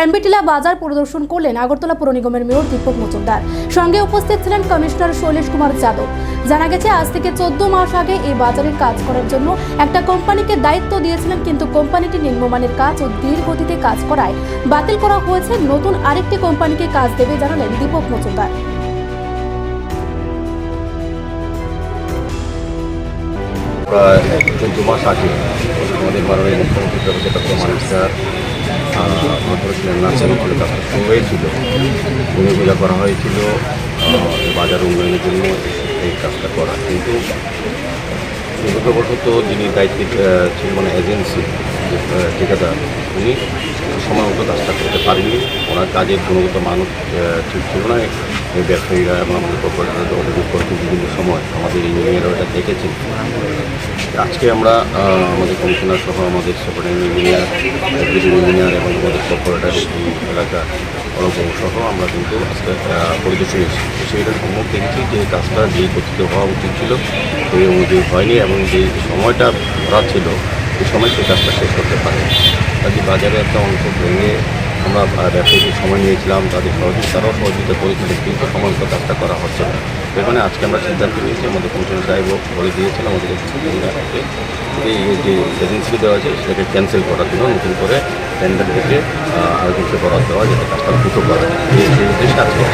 এমবিটিলা বাজার পরিদর্শন করলেন আগরতলা পৌর নিগমের মেয়র দীপক মজুমদার। সঙ্গে উপস্থিত ছিলেন কমিশনার শৈলেশ কুমার যাদব। জানা গেছে আজ থেকে 14 মাস আগে এই বাজারের কাজ করার জন্য একটা কোম্পানিকে দায়িত্ব দিয়েছিলেন, কিন্তু কোম্পানিটি নিম্নমানের কাজ ও ধীর গতিতে কাজ করায় বাতিল করা হয়েছে। নতুন আরেকটি কোম্পানিকে কাজ দেবে জানালেন দীপক মজুমদার। প্রায় 14 মাস আগে আমাদের মাননীয় মুখ্যমন্ত্রী ডক্টর মানিক স্যার করেছিলেন, নার্সারি ছিল, কাজটা শুরু হয়েছিল, ভূমি পূজা করা হয়েছিল বাজার উন্নয়নের জন্য এই কাজটা করা। কিন্তু দুর্ভাগ্যবশত যিনি দায়িত্বে ছিল মানে এজেন্সি ঠিকাদার, উনি সময় মতো কাজটা করতে পারেননি। ওনার কাজের গুণগত মান ঠিক ছিল না। এই ব্যবসায়ীরা এবং আমাদের কর্পোরেটররা অভিযোগ করছেন বিভিন্ন সময়, আমাদের ইঞ্জিনিয়াররা এটা দেখেছেন। আজকে আমরা আমাদের কমিশনার সহ আমাদের সুপারিনটেন্ডেন্ট ইঞ্জিনিয়ার এবং আমাদের কর্পোরেটর এই এলাকার অনবহ সহ আমরা কিন্তু আজকে পরিদর্শন এসেছি। সেইটার সম্মুখ দেখেছি যে কাজটা যেই গতিতে হওয়া উচিত ছিল সেই অনুযায়ী হয়নি এবং যে সময়টা ধরা ছিল এই সময় সেই কাজটা শেষ করতে পারে। কাজে বাজারে একটা অংশ ভেঙে আমরা ব্যবসায়ীদের সময় নিয়েছিলাম, তারাও সহযোগিতা করেছিলেন, কিন্তু সময় মতো কাজটা করা হচ্ছে না। এর মানে আজকে আমরা সিদ্ধান্ত নিয়েছি, আমাদের কমিশনার সাহেবও বলে দিয়েছেন আমাদের এই যে এজেন্সি দেওয়া আছে সেটাকে ক্যান্সেল করার জন্য নতুন করে টেন্ডার থেকে আরও কিছু করা দেওয়া, যাতে কাজটা দ্রুত করা যায়, এই উদ্দেশ্যে আজকে